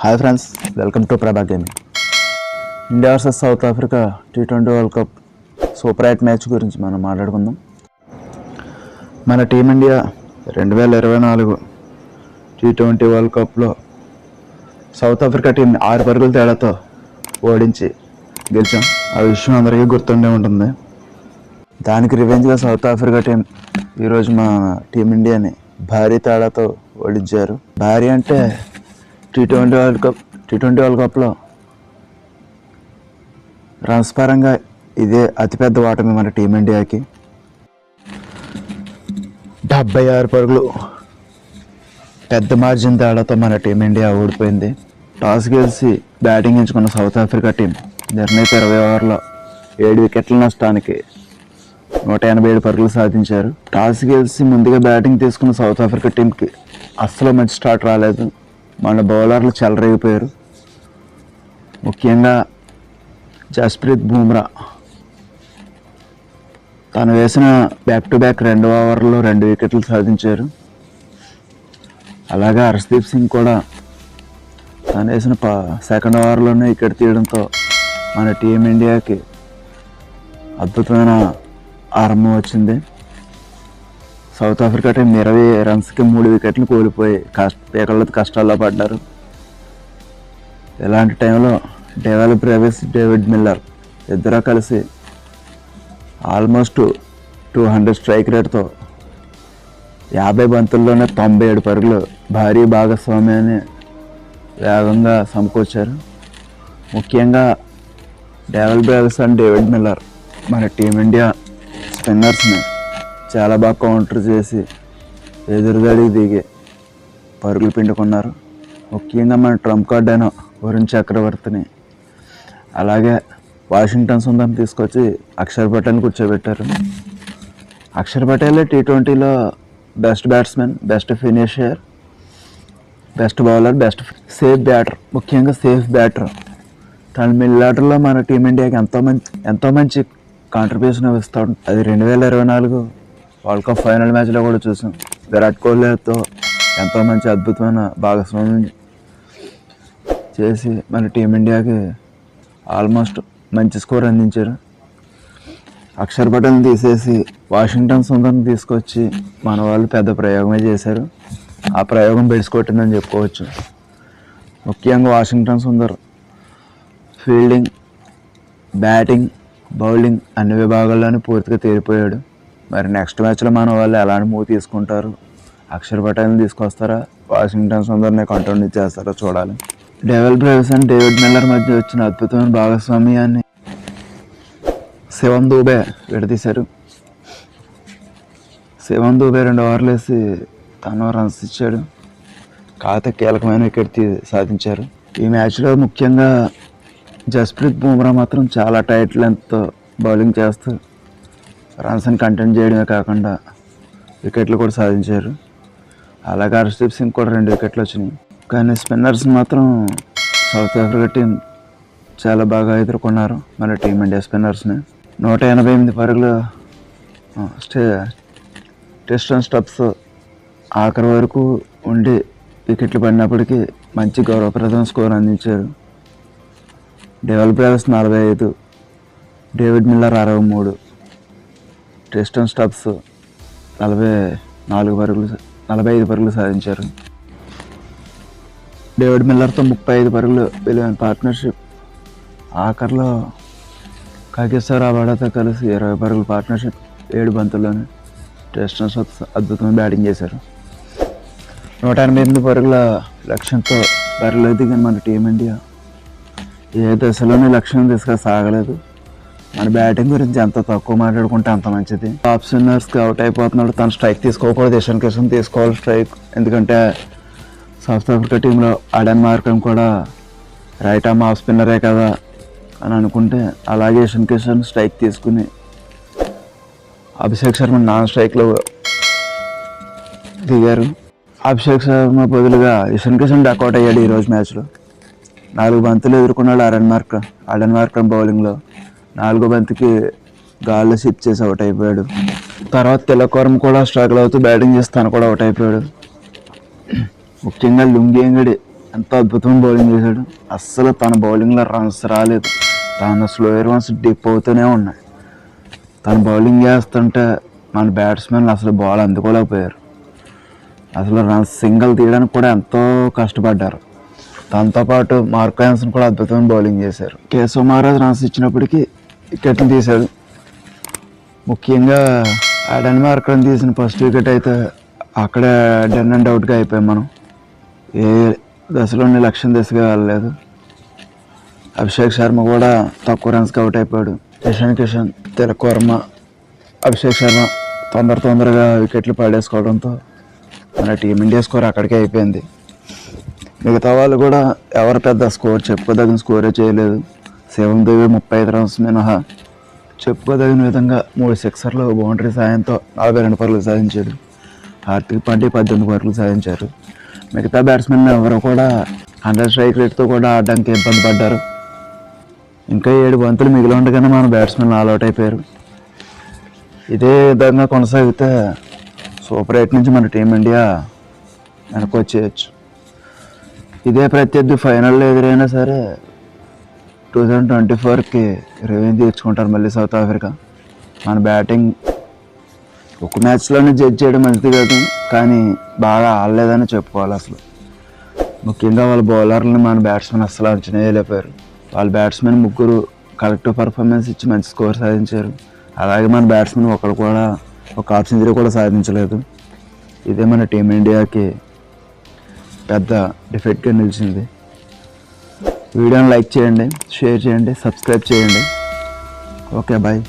Hi friends, welcome to ప్రభా gaming. India versus south Africa T20 world cup super 8 match గురించి మనం మాట్లాడుకుందాం. మన టీమిండియా 2024 T20 వరల్డ్ కప్లో సౌత్ ఆఫ్రికా టీం 6 పరుగుల తేడాతో ఓడించి గెలిచాం. ఆ విషయం అందరికీ గుర్తుండే ఉంటుంది. దానికి రివెంజ్గా సౌత్ ఆఫ్రికా టీం ఈరోజు మా టీమిండియాని భారీ తేడాతో ఓడించారు. భారీ అంటే T20 వరల్డ్ కప్లో రన్స్ పరంగా ఇదే అతిపెద్ద ఓటమి మన టీమిండియాకి. 76 పరుగులు పెద్ద మార్జిన్ తేడాతో మన టీమిండియా ఓడిపోయింది. టాస్ గెలిచి బ్యాటింగ్ ఎంచుకున్న సౌత్ ఆఫ్రికా టీం నిర్ణీత 20 ఓవర్లో 7 వికెట్ల నష్టానికి 187 పరుగులు సాధించారు. టాస్ గెలిచి ముందుగా బ్యాటింగ్ తీసుకున్న సౌత్ ఆఫ్రికా టీంకి అస్సలు మంచి స్టార్ట్ రాలేదు. మన బౌలర్లు చెలరేగిపోయారు. ముఖ్యంగా జస్ప్రీత్ బుమ్రా తను వేసిన బ్యాక్ టు బ్యాక్ 2 ఓవర్లో 2 వికెట్లు సాధించారు. అలాగే హర్షదీప్ సింగ్ కూడా తను వేసిన సెకండ్ ఓవర్లోనే వికెట్ తీయడంతో మన టీమిండియాకి అద్భుతమైన ఆరంభం వచ్చింది. సౌత్ ఆఫ్రికా టీం 20 రన్స్కి 3 వికెట్లు కోల్పోయి పీకల కష్టాల్లో పడ్డారు. ఇలాంటి టైంలో డెవెల్ బ్రేవిస్, డేవిడ్ మిల్లర్ ఇద్దరు కలిసి ఆల్మోస్ట్ 200 స్ట్రైక్ రేట్తో 50 బంతుల్లోనే 97 పరుగులు భారీ భాగస్వామ్యాన్ని వేగంగా సమకూర్చారు. ముఖ్యంగా devil Brevis and David Miller మన టీమిండియా స్పిన్నర్స్ని చాలా బాగా కౌంటర్ చేసి ఎదురుదడికి దిగి పరుగులు పిండుకున్నారు. ముఖ్యంగా మన ట్రంప్ కార్డ్ అయిన వరుణ్ చక్రవర్తిని అలాగే వాషింగ్టన్ సుందర్ని తీసుకొచ్చి అక్షర్ పటేల్ని కూర్చోబెట్టారు. అక్షర్ పటేల్ T20లో best batsman, best finisher, best bowler, best safe batter, ముఖ్యంగా సేఫ్ బ్యాటర్. తన మిడిల్ ఆర్డర్లో మన టీమిండియాకి ఎంతో మంచి కాంట్రిబ్యూషన్ ఇస్తాడు. అది 2024 వరల్డ్ కప్ ఫైనల్ మ్యాచ్లో కూడా చూసాం. విరాట్ కోహ్లీతో ఎంతో మంచి అద్భుతమైన భాగస్వామ్యం చేసి మన టీమిండియాకి ఆల్మోస్ట్ మంచి స్కోర్ అందించారు. అక్షర్ పటేల్ని తీసేసి వాషింగ్టన్ సుందర్ని తీసుకొచ్చి మన వాళ్ళు పెద్ద ప్రయోగమే చేశారు. ఆ ప్రయోగం బెడిసికొట్టిందని చెప్పుకోవచ్చు. ముఖ్యంగా Washington Sundar fielding, batting, bowling అన్ని విభాగాల్లోనే పూర్తిగా తేలిపోయాడు. మరి నెక్స్ట్ మ్యాచ్లో మన వాళ్ళు ఎలాంటి మూవ్ తీసుకుంటారు? అక్షర్ పటేల్ని తీసుకొస్తారా, వాషింగ్టన్ సుందర్ని కంటిన్యూ చేస్తారో చూడాలి. Devil Brevis and David Miller మధ్య వచ్చిన అద్భుతమైన భాగస్వామ్యాన్ని శివం దూబే విడదీశారు. శివం దూబే 2 ఓవర్లు వేసి తను రన్స్ ఇచ్చాడు. కాకపోతే కీలకమైన వికెట్ సాధించారు. ఈ మ్యాచ్లో ముఖ్యంగా జస్ప్రీత్ బుమ్రా మాత్రం చాలా టైట్ లెంత్తో బౌలింగ్ చేస్తూ రన్స్ని కంటెంట్ చేయడమే కాకుండా వికెట్లు కూడా సాధించారు. అలాగే హర్షదీప్ సింగ్ కూడా 2 వికెట్లు వచ్చినాయి. కానీ స్పిన్నర్స్ మాత్రం సౌత్ ఆఫ్రికా టీం చాలా బాగా ఎదుర్కొన్నారు మన టీమిండియా స్పిన్నర్స్ని. 188 పరుగులు టెస్ట్ అండ్ స్టబ్స్ ఆఖరి వరకు ఉండి వికెట్లు పడినప్పటికీ మంచి గౌరవప్రదమైన స్కోర్ అందించారు. డెవెల్ బ్రేవిస్ 45, డేవిడ్ మిల్లర్ 63, టెస్ట్ అండ్ స్టబ్స్ 45 పరుగులు సాధించారు. డేవిడ్ మిల్లర్తో 35 పరుగులు విలువైన పార్ట్నర్షిప్. ఆఖరిలో కాకేశ్వర రాబాడాతో కలిసి 20 పరుగుల పార్ట్నర్షిప్ 7 బంతుల్లోనే టెస్ట్ అండ్ స్టబ్స్ అద్భుతమైన బ్యాటింగ్ చేశారు. 188 పరుగుల లక్ష్యంతో బరిలో దిగిన మన టీమిండియా ఏ దశలోనే లక్ష్యం తీసుకొని సాగలేదు. మన బ్యాటింగ్ గురించి ఎంత తక్కువ మాట్లాడుకుంటే అంత మంచిది. టాప్ స్పిన్నర్స్కి అవుట్ అయిపోతున్నాడు. తను స్ట్రైక్ తీసుకోకూడదు, ఇషాన్ కిషన్ తీసుకోవాలి స్ట్రైక్. ఎందుకంటే సౌత్ ఆఫ్రికా టీంలో అడెన్ మార్కమ్ కూడా రైట్ ఆర్మ్ ఆఫ్ స్పిన్నరే కదా అని అనుకుంటే, అలాగే ఇషాన్ కిషన్ స్ట్రైక్ తీసుకుని అభిషేక్ శర్మ నాన్ స్ట్రైక్లో దిగారు. అభిషేక్ శర్మ బదులుగా ఇషాన్ కిషన్ డకౌట్ అయ్యాడు ఈరోజు మ్యాచ్లో. 4 బంతులు ఎదుర్కొన్నాడు అడెన్ మార్కమ్ బౌలింగ్లో. 4వ బంతికి గాల్లో షిప్ చేసి అవుట్ అయిపోయాడు. తర్వాత తిలక్ వర్మ కూడా స్ట్రగుల్ అవుతూ బ్యాటింగ్ చేసి తను కూడా అవుట్ అయిపోయాడు. ముఖ్యంగా లుంగి ఎంగడి ఎంతో అద్భుతమైన బౌలింగ్ చేశాడు. అస్సలు తన బౌలింగ్లో రన్స్ రాలేదు. తన స్లోయర్ వన్స్ డిప్ అవుతూనే ఉన్నాయి. తను బౌలింగ్ చేస్తుంటే మన బ్యాట్స్మెన్లు అసలు బాల్ అందుకోలేకపోయారు. అసలు రన్స్ సింగిల్ తీయడానికి కూడా ఎంతో కష్టపడ్డారు. దాంతోపాటు మార్కో యాన్సన్ కూడా అద్భుతమైన బౌలింగ్ చేశారు. కేశవ్ మహారాజ్ రన్స్ ఇచ్చినప్పటికీ వికెట్ని తీశాడు. ముఖ్యంగా ఆడన్ మార్కర్ తీసిన ఫస్ట్ వికెట్ అయితే అక్కడే డన్ అండ్ అవుట్గా అయిపోయాం. మనం ఏ దశలోని లక్ష్యం దిశగా వెళ్ళలేదు. అభిషేక్ శర్మ కూడా తక్కువ రన్స్కి అవుట్ అయిపోయాడు. ఇషాన్ కిషన్, తిలక్ వర్మ, అభిషేక్ శర్మ తొందరగా వికెట్లు పడేసుకోవడంతో మన టీమిండియా స్కోర్ అక్కడికే అయిపోయింది. మిగతా వాళ్ళు కూడా ఎవరు పెద్ద స్కోర్ చెప్పుకోదగిన స్కోరే చేయలేదు. శివం దేవి 35 రన్స్ మినహా చెప్పుకోదగిన విధంగా 3 సిక్సర్లు బౌండరీ సాయంతో 42 పరుగులు సాధించాడు. హార్దిక్ పాండ్యా 18 పరుగులు సాధించారు. మిగతా బ్యాట్స్మెన్ ఎవరు కూడా 100 స్ట్రైక్ రేట్తో కూడా ఆడడానికి ఇబ్బంది పడ్డారు. ఇంకా 7 బంతులు మిగిలి ఉండగానే మన బ్యాట్స్మెన్ ఆల్అౌట్ అయిపోయారు. ఇదే విధంగా కొనసాగితే సూపర్ 8 నుంచి మన టీమిండియా వెనక్కి వచ్చేయచ్చు. ఇదే ప్రత్యర్థి ఫైనల్లో ఎదురైనా సరే 2024కి రివెంజ్ తీర్చుకుంటారు మళ్ళీ సౌత్ ఆఫ్రికా. మన బ్యాటింగ్ ఒక మ్యాచ్లోనే జడ్జ్ చేయడం మంచిది కాదు, కానీ బాగా ఆడలేదని చెప్పుకోవాలి. అసలు ముఖ్యంగా వాళ్ళ బౌలర్లని మన బ్యాట్స్మెన్ అస్సలు అంచనా వేయలేకపోయారు. వాళ్ళ బ్యాట్స్మెన్ ముగ్గురు కలెక్టివ్ పర్ఫార్మెన్స్ ఇచ్చి మంచి స్కోర్ సాధించారు. అలాగే మన బ్యాట్స్మెన్ ఒకరు కూడా ఒక హాఫ్ సెంచరీ కూడా సాధించలేదు. ఇదే మన టీమిండియాకి పెద్ద డిఫెక్ట్గా నిలిచింది. వీడియోని లైక్ చేయండి, షేర్ చేయండి, సబ్స్క్రైబ్ చేయండి. Okay, bye.